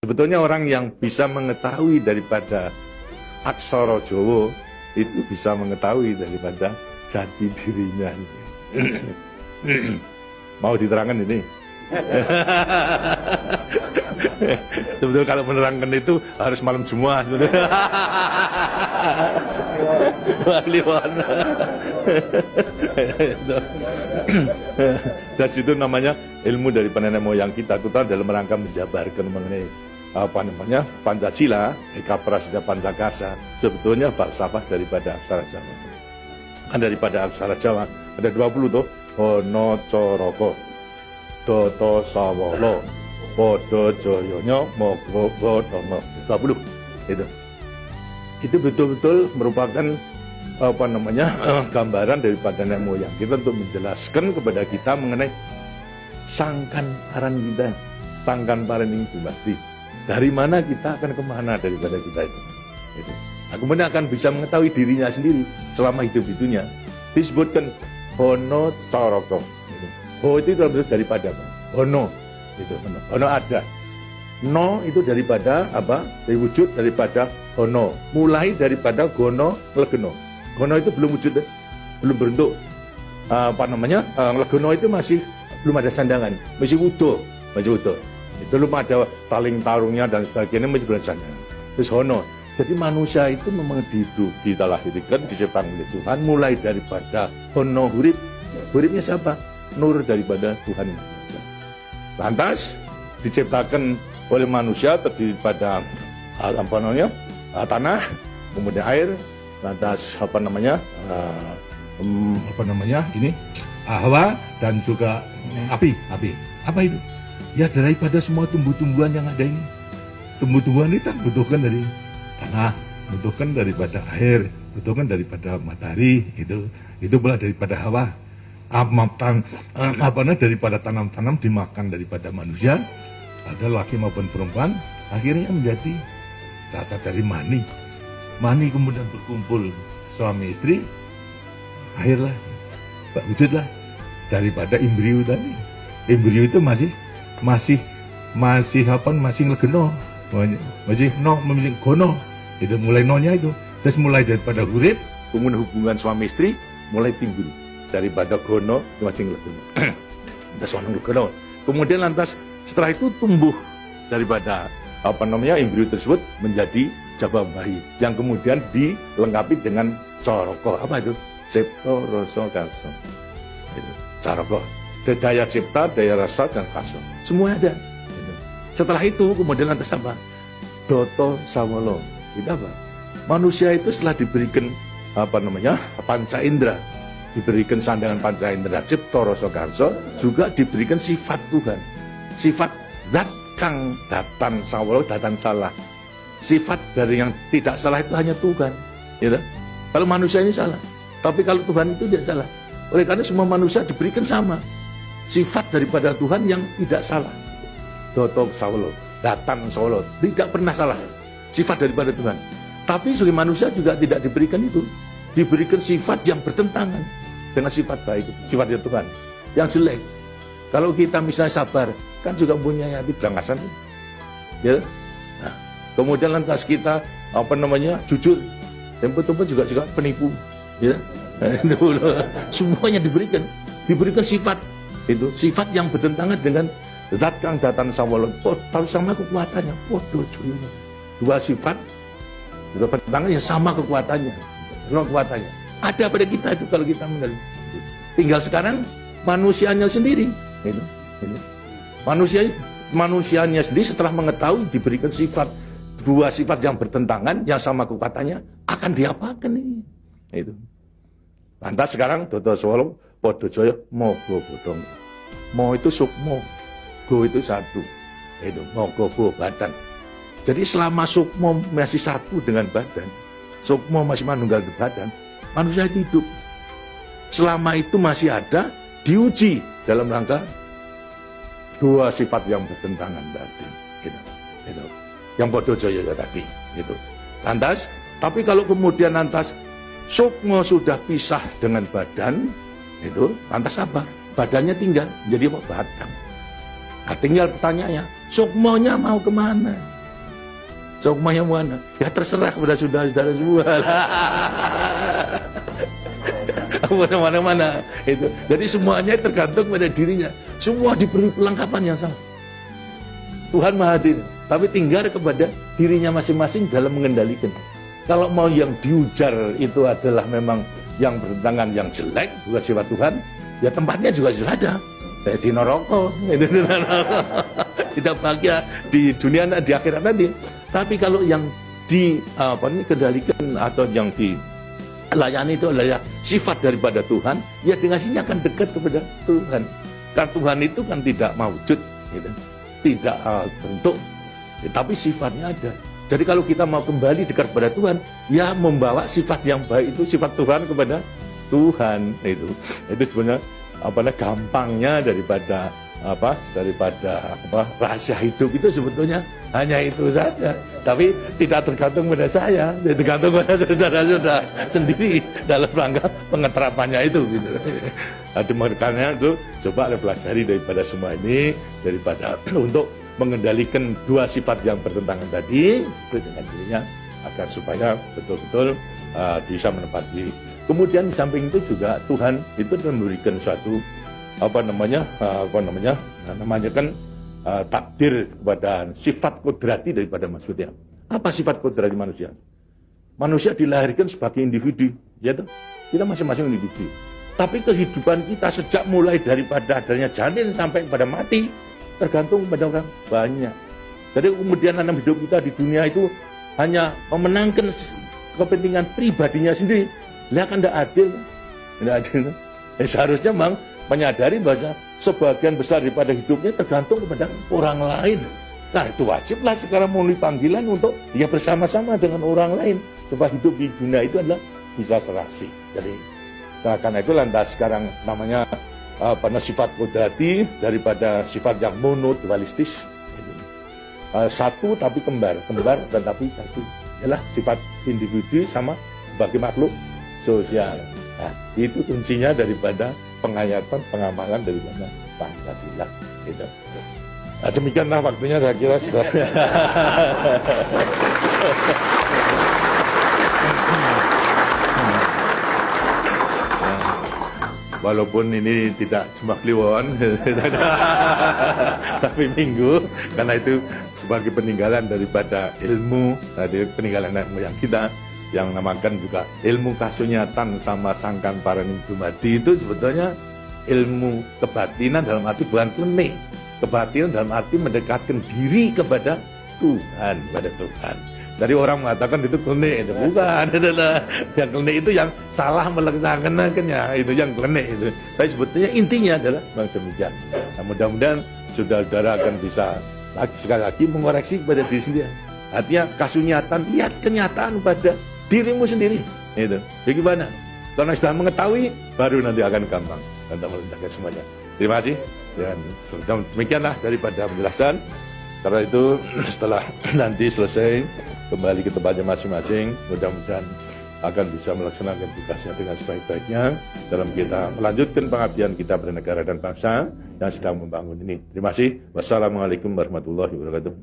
Sebetulnya orang yang bisa mengetahui daripada aksara Jawa itu bisa mengetahui daripada jati dirinya. Mau diterangkan ini? Sebetulnya kalau menerangkan itu harus malam semua sebetulnya. Dan itu namanya ilmu dari nenek moyang kita, terutama dalam rangka menjabarkan mengenai Pancasila, Eka Prasida Pancakarsa. Sebetulnya falsafah daripada aksara Jawa. Kan daripada aksara Jawa ada 20 tuh. Hono Coroko, Toto Sawolo, Podo Joyono, Mogo Bodomo, 20 itu betul-betul merupakan gambaran daripada nenek moyang kita untuk menjelaskan kepada kita mengenai sangkan paran kita, sangkan paran ini pasti dari mana kita akan kemana daripada kita itu. Nah, kemudian akan bisa mengetahui dirinya sendiri selama hidup-hidupnya. Disebutkan Hono Coroko. Ho itu daripada apa? Hono. Hono ada. No itu daripada apa? Dari wujud daripada hono. Mulai daripada gono legeno. Gono itu belum wujud, belum berbentuk. Legono itu masih belum ada sandangan, masih utuh, Itu belum ada taling tarungnya dan sebagainya, masih belum ada sandangan. Terus hono. Jadi manusia itu memang dilahirkan, diciptakan oleh Tuhan mulai daripada hono hurip. Huripnya siapa? Nur daripada Tuhan Yang Maha Esa. Lantas diciptakan oleh manusia terdiri pada tanah, kemudian air, lantas hawa dan juga api. Apa itu? Ya daripada semua tumbuh-tumbuhan yang ada ini. Tumbuh-tumbuhan itu butuhkan dari tanah, butuhkan daripada air, butuhkan daripada matahari, itu pula daripada hawa. Daripada tanam-tanam dimakan daripada manusia, ada laki maupun perempuan, akhirnya menjadi sasar dari mani. Mani kemudian berkumpul suami istri, akhirlah wujudlah daripada embrio tadi. Embrio itu masih legeno, masih memiliki gono. Itu mulai nonya itu, terus mulai daripada hurip, kemudian hubungan suami istri mulai timbul daripada gono masing legeno. Kemudian lantas setelah itu tumbuh daripada embrio tersebut menjadi jabang bayi yang kemudian dilengkapi dengan coroko. Apa itu? Cipta rasa karsa. Coroko. Daya cipta, daya rasa dan karsa. Semua ada. Setelah itu kemudian lantas apa? Doto sawolo. Itu apa? Manusia itu setelah diberikan panca indera, diberikan sandangan panca indera, cipta rasa karsa, juga diberikan sifat Tuhan. Sifat dat kang datan sawolo, datan salah. Sifat dari yang tidak salah itu hanya Tuhan. Ya, kalau manusia ini salah, tapi kalau Tuhan itu tidak salah. Oleh karena semua manusia diberikan sama sifat daripada Tuhan yang tidak salah. Doto sawolo, datan sawolo, tidak pernah salah. Sifat daripada Tuhan. Tapi sebagai manusia juga tidak diberikan itu. Diberikan sifat yang bertentangan dengan sifat baik, sifat dari Tuhan. Yang jelek. Kalau kita misalnya sabar, kan juga punya hati berangasan. Ya. Nah, kemudian lantas kita jujur, dan betul-betul juga penipu. Ya. Semuanya diberikan sifat itu, sifat yang bertentangan dengan zat kang datan sawolo. Tahu sama kekuatannya. Dua sifat bertentangan yang sama kekuatannya. Ada pada kita itu kalau kita mengenal. Tinggal sekarang manusianya sendiri. Manusianya sendiri setelah mengetahui diberikan dua sifat yang bertentangan yang sama kekuatannya, akan diapakan ini? Itu. Lantas sekarang Doto Sawolo, Podo Joyo, Mogo Bodong. Mo itu sukmo, go itu satu. Itu mogo go badan. Jadi selama sukmo masih satu dengan badan, sukmo masih manunggal di badan, manusia hidup. Selama itu masih ada, diuji dalam rangka dua sifat yang bertentangan tadi. Gitu. Yang Podo Joyo tadi. Gitu. Lantas, tapi kalau kemudian lantas sukmo sudah pisah dengan badan, itu lantas apa? Badannya tinggal jadi apa? Batang. Nah, tinggal pertanyaannya, sukmonya mau kemana? Sokmanya mana? Ya terserah kepada saudara-saudara semua. Mana-mana itu. Jadi semuanya tergantung pada dirinya. Semua diberi pelengkapan yang sama. Tuhan Maha Hadir, tapi tinggal kepada dirinya masing-masing dalam mengendalikan. Kalau mau yang diujar itu adalah memang yang bertentangan yang jelek, bukan sifat Tuhan, ya tempatnya juga sudah ada. Di neraka, tidak bahagia di dunia dan di akhirat nanti. Tapi kalau yang dikendalikan atau yang dilayani itu adalah sifat daripada Tuhan, ya dengan sini akan dekat kepada Tuhan. Karena Tuhan itu kan tidak mewujud, gitu. Tidak bentuk, tapi sifatnya ada. Jadi kalau kita mau kembali dekat kepada Tuhan, ya membawa sifat yang baik itu, sifat Tuhan kepada Tuhan itu sebenarnya gampangnya daripada rahasia hidup itu sebetulnya hanya itu saja. Tapi tidak tergantung pada saya, tergantung pada saudara-saudara sendiri dalam rangka pengeterapannya itu gitu. Makanya itu coba pelajari daripada semua ini, daripada untuk mengendalikan dua sifat yang bertentangan tadi itu dengan dirinya agar supaya betul-betul bisa menepati. Kemudian di samping itu juga Tuhan itu memberikan suatu takdir kepada sifat kodrati daripada manusia. Apa sifat kodrati manusia? Manusia dilahirkan sebagai individu, ya toh? Kita masing-masing individu. Tapi kehidupan kita sejak mulai daripada adanya janin sampai pada mati tergantung pada orang banyak. Jadi kemudian dalam hidup kita di dunia itu hanya memenangkan kepentingan pribadinya sendiri. Dia kan tidak adil. Tidak adil. Seharusnya memang menyadari bahwa sebagian besar daripada hidupnya tergantung kepada orang lain. Nah itu wajiblah sekarang memenuhi panggilan untuk dia bersama-sama dengan orang lain. Sebab hidup di dunia itu adalah bisa serasi. Jadi karena itu lantas sekarang namanya sifat kodrati daripada sifat yang monodualistis. Satu tapi kembar dan tapi satu. Ialah sifat individu sama sebagai makhluk sosial. Nah, itu kuncinya daripada penghayatan, pengamalan daripada Pancasila. Gitu. Nah, demikianlah waktunya saya kira sudah. Walaupun ini tidak cuma kliwon, tapi minggu, karena itu sebagai peninggalan daripada ilmu, dari peninggalan nenek moyang kita, yang namakan juga ilmu kasunyatan sama sangkan paraning dumadi itu sebetulnya ilmu kebatinan dalam arti bukan klenik. Kebatinan dalam arti mendekatkan diri kepada Tuhan, kepada Tuhan. Dari orang mengatakan itu klenik, itu bukan. Yang klenik itu yang salah melaksanakannya, itu yang klenik itu. Tapi sebetulnya intinya adalah demikian. Nah, mudah-mudahan saudara-saudara akan bisa sekali lagi mengoreksi kepada diri sendiri. Artinya kasunyatan, lihat kenyataan pada dirimu sendiri. Itu. Bagaimana? Karena sudah mengetahui, baru nanti akan gampang untuk meletakkan semuanya. Terima kasih. Dan demikianlah daripada penjelasan. Karena itu setelah nanti selesai kembali ke tempatnya masing-masing, mudah-mudahan akan bisa melaksanakan tugasnya dengan sebaik-baiknya dalam kita melanjutkan pengabdian kita pada negara dan bangsa yang sedang membangun ini. Terima kasih. Wassalamualaikum warahmatullahi wabarakatuh.